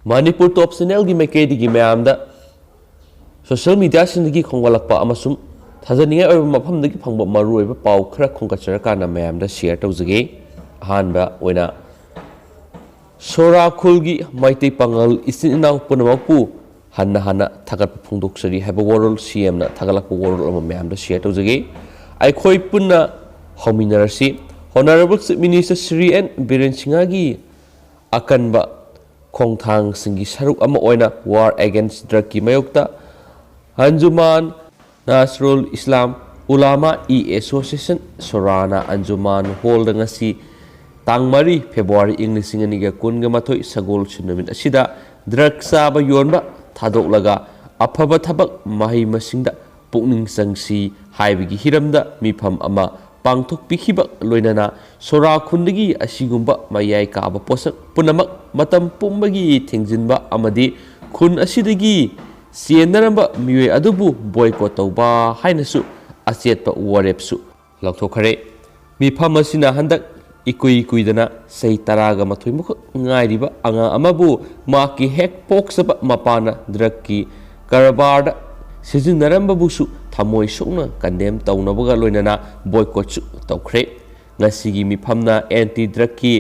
Manipur top channel gi maikei gi mayamda social media sindagi khongwalakpa amasum thajaniya oiba mafam dagi phangba maru oiba pau khara khongkachara kana mayamda share tawjage ahanba oina sora khulgi maitei pangal isin inaw punamapu hanna thagat phungdoksari haba world cm na thagalakpa world ama mayamda share tawjage aikhoi punna hominarasi honorable chief minister Sri N Biren Singha gi akanba khongthang singi saruk ama oina war against drug ki mayokta Anjuman Nasrul Islam Ulama Association Sorana Anjuman Hall ngasi tangmari February English singaniga kunga mathoi sagol sunamit asida drug saba yonba thadok afaba thabak mahi masingda pukning sangsi haibigi hiramda mifam ama pangthok pikhiba loinana sora khundagi asigumba mayai kaaba posak punamak matam pumbagi thengjinba amadi khun asidagi sienaramba miwe adubu boycott tawba hainasu achetpa warepsu laothokhre mifam asina handak ikuidana sei taraga mathoi mukh ngairiba anga amabu maki hek poksaba mapana drug ki karabar sijinarambe busu thamoi sukna kandem tawnabaga loinana boycott su tawkhre ngasigi mifamna anti drug ki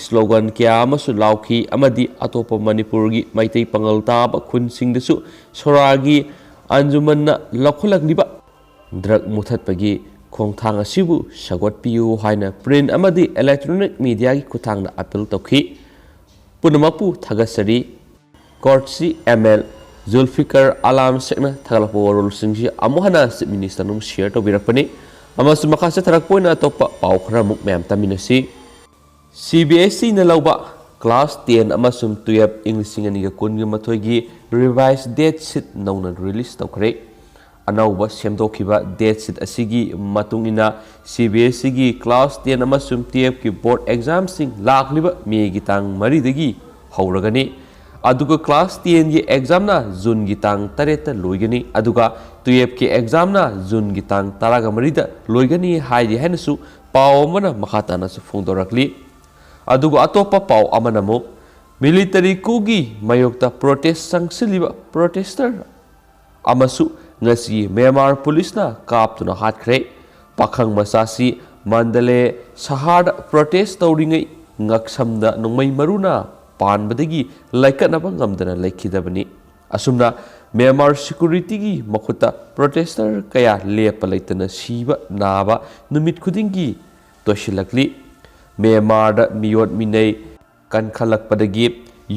slogan kya amasu lauki amadi atopa manipur gi maitei pangal taba khunsingdasu soragi anjumanna lakhulakliba drug muthatpagi khongthang asibu sagotpiu haina print amadi electronic media gi kuthangna appeal tawkhi punamapu thagasari courtsi ml Zulfikar Alam Sekna Thagalakpa World Singsi amuhana chief minister num share to birakpani amasu makasa tharakpoina topa pau khara muk mem taminasi CBSE na lauba class 10 amasum 12 English singaniga kungi mathoi gi revised date sheet nauna release tawkhre anauba semdokhiba date sheet asigi matungina CBSE gi class 10 amasum 12 ki board exam sing lakliba me gi tang mari dagi hauragani aduga class 10 gi exam na June gi tang 8 ta loigani aduga 12 ki exam na June gi tang 13 da loigani haidi hainasu paw mana makhatana su phongdorakli aduga atopa paw amana mo military coup gi mayokta protest sangsiliba protester amasu ngasi Myanmar police na kaptuna hatkre pakhang masasi Mandale Sahar protest tawringai ngaksamda nongmai maruna panbadagi laikanaba ngamdana laikhidabani asumna Myanmar security gi makhuta protester kaya lepa laitana siba naba numit khudingi toshilakli Myanmar da miyot minai kan khalakpadagi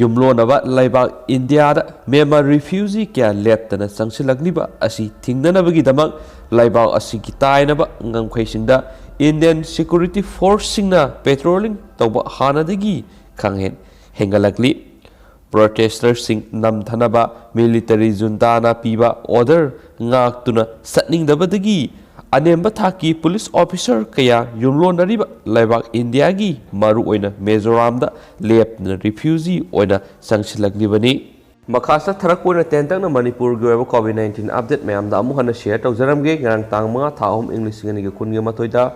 yumlonaba laibak India da Myanmar refugee kya leptana sangsilakliba asi thingdanabagi damak laibak asi kitainaba ngamkhaisingda Indian security force singna patrolling tawba hanadagi khanghen hengalakli protesters sing namthanaba military junta na piba order ngaktuna satningdabadagi anemba thaki police officer kaya yumlonariba laibak India gi maru oina Mizoram da lepna refugee oina sangsilaklibani makhasa tharakpona tentang na Manipur gi COVID-19 update mayamda amuhana share tawjaramge ngarang tangma thahom English ngani ga kunge matoida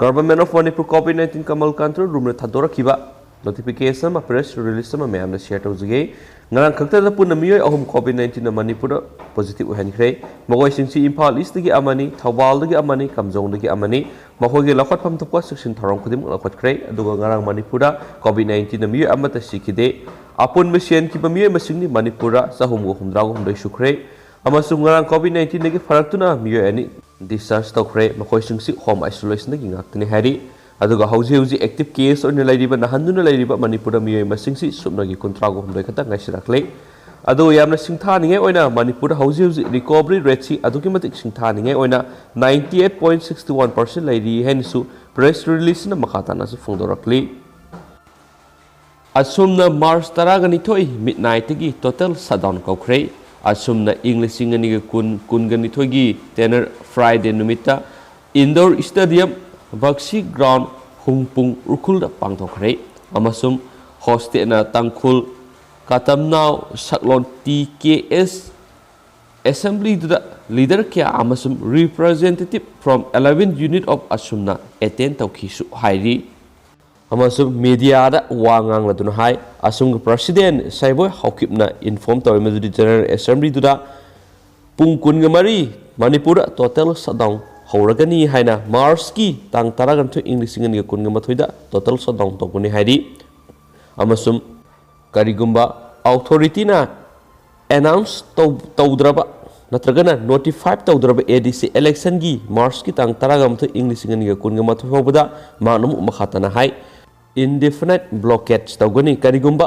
government of Manipur COVID-19 kamal control room na thadorakhiba notification ma press release ma mayamna share tawjage ngarang khakta da punna miyoi ahum COVID-19 na Manipur positive uhankhre magoi singsi Imphal East gi amani Thawbal gi amani Kamjong gi amani mahogi lakhot pham thapwa section tharom khudim lakhot khre aduga ngarang Manipur COVID-19 na miyoi amata sikide apun machine ki miyoi masingni Manipur sahum go humdra go humdai sukhre amasung ngarang COVID-19 gi faraktuna miyoi ani discharge tawkhre makoi singsi home isolation gi ngaktini hari aduga hauji active case on lairiba nahanduna lairiba Manipur miyoi masingsi subnagi kontrago humdai khata ngaisirakle adu yamna singtha ninge oina Manipur hauji recovery rate si aduki matik singtha ninge oina 98.61% lairi hensu press release na makhata na su phongdorakli asumna March 12 midnight gi total shutdown kaukhre asumna English singani kun thoi gi tenor Friday numita indoor stadium Baksi ground hungpung urkul da pangthokre amasum hoste na tangkhul katamnau saklon TKS assembly da leader kya amasum representative from 11 unit of asumna attend tawkhisu hairi media वांगना है Assam president Saiboi हौकिपना inform तौर general assembly पुंग कुन मरी Manipur total shutdown होरगनी है मार्च की तंग तरगंथ इंग्लिश कुन मथुद टोटल शटडाउन तौनी है करीगुंबा अथॉरिटीना एनाउंस तौद्रब नत्रगना नोटिफाइड तौद्रब एडीसी इलेक्शन की मार्च की तंग तरगंथ इंग्लिश कुन मथु फाउबदा मानम मखातना है indefinite blockage तौगनी करीगुंबा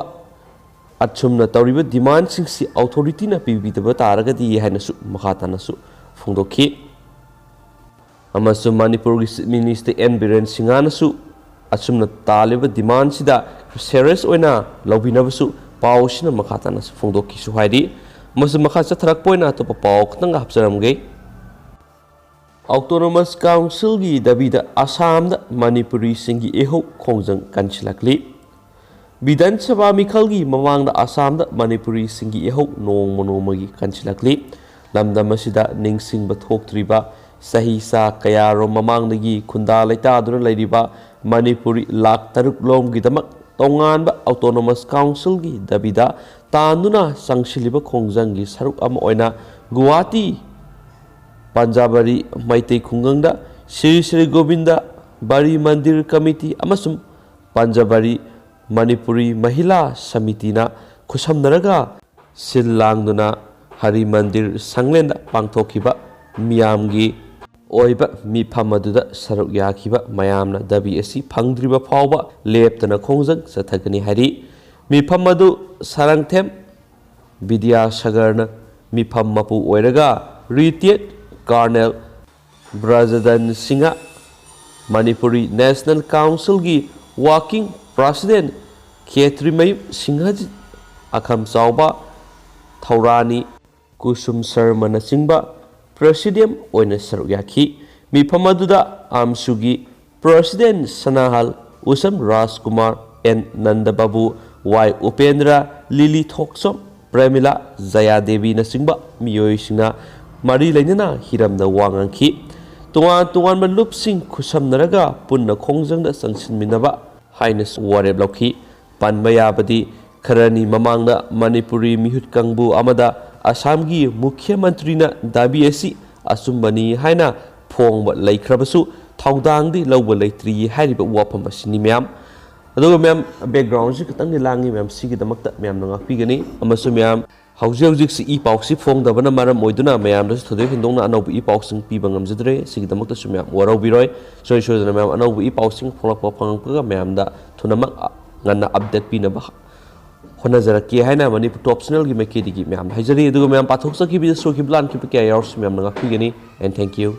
अचुमना तौरिब डिमांड सिंगसी अथॉरिटीना पीबीदब तारगदी हैनसु मखातानसु फोंदोखी अमसु मणिपुर की मिनिस्टर एन बीरेन सिंगानसु अचुमना तालिब डिमांड सिदा सीरियस ओइना लौबिनबसु पावसिना मखातानसु फोंदोखीसु हाइदी मसु मखा चथरकपोइना तो पाव खतंग हपसरमगे Autonomous Council की दबीद आसाम मणिपुरी सिंगी एहो खोंजंग कंचिलकली विधानसभा मिखल की ममांग आसाम मणिपुरी सिंगी एहो नोंग मनोमगी कंचिलकली लमदम असिदा निंगसिंग बथोक्त्रिबा सही सा कयारो ममांगदगी खुंदा लेतादुना लेरिबा मणिपुरी लाख तरुक लोम की दमक तोंगानबा Autonomous Council की दबीदा तांदुना संगशिलिबा खोंजंग की सरुक अम ओइना गुवाहाटी पंजाबरी मैतई खुंगंगदा श्री श्री गोविंदा बारी मंदिर कमिटी अमसुम पंजाबरी मणिपुरी महिला समितिना खुसमनरगा सिल्लांगदुना हरि मंदिर संगलेंदा पांगथोखिबा मियामगी ओइबा मिफम अदुदा सरुक याखिबा मयामना दबी असि फंगद्रिबा फावबा लेपतना खोंजंग सथगनी हरि मिफम अदु सरंगथेम विद्यासागरना मिफम मपु ओइरगा retired colonel Brajadhan Singh Manipuri national council की वर्किंग प्रेसिडेंट खेत्रीमयु सिंहजी अखम चावबा थौरानी कुसुम शर्मा चिंबा प्रेसिडेंट ओइना सरुक याखी मिफम अदुदा आमसुगी प्रेसिडेंट सनाहल Usham Rajkumar N Nandababu Y Upendra Lily Thoksom Premila Jayadevi नचिंबा मियोइसिंगा मरी लेना हिरम वांगी तोान तोान लुपसिंग खुसमनरगा पुन्ना खोंजंग संगसिनमिनबा हाइनस वारेब लौखी पनबा याबदी खरनी ममांग मणिपुरी मिहुत कंबू अमदा असम की मुख्यमंत्रीना दाबी असि असुंबनी हाइना फोंब लेख्रबसु थौदांगदी लौब लेत्रि हाइरिबा वाफम असनि म्याम अदुगा म्याम बैकग्राउंड से खतंग लांगी म्याम सिगी दमकता म्याम नंगापीगनी अमसु म्याम हौजे हौजिक से ई पाउसी फोंगदबना मरम मोइदुना म्याम दस थोदे हिंदोंना अनौब ई पाउसिंग पीबा ngамजद्रे सिगी दमकता सु म्याम वरौबिरोय सोय सोयदना म्याम अनौब ई पाउसिंग फोंगलकपा फंगपगा म्याम दा थुनमक ngana अपडेट पीनबा होनजरके हाइना मणिपुर टॉप चैनल की मेकेडी की म्याम हाइजरी अदुगा म्याम पाथोक सकी बि सोकी प्लान की क्या यार्स म्याम नंगापीगनी एंड थैंक यू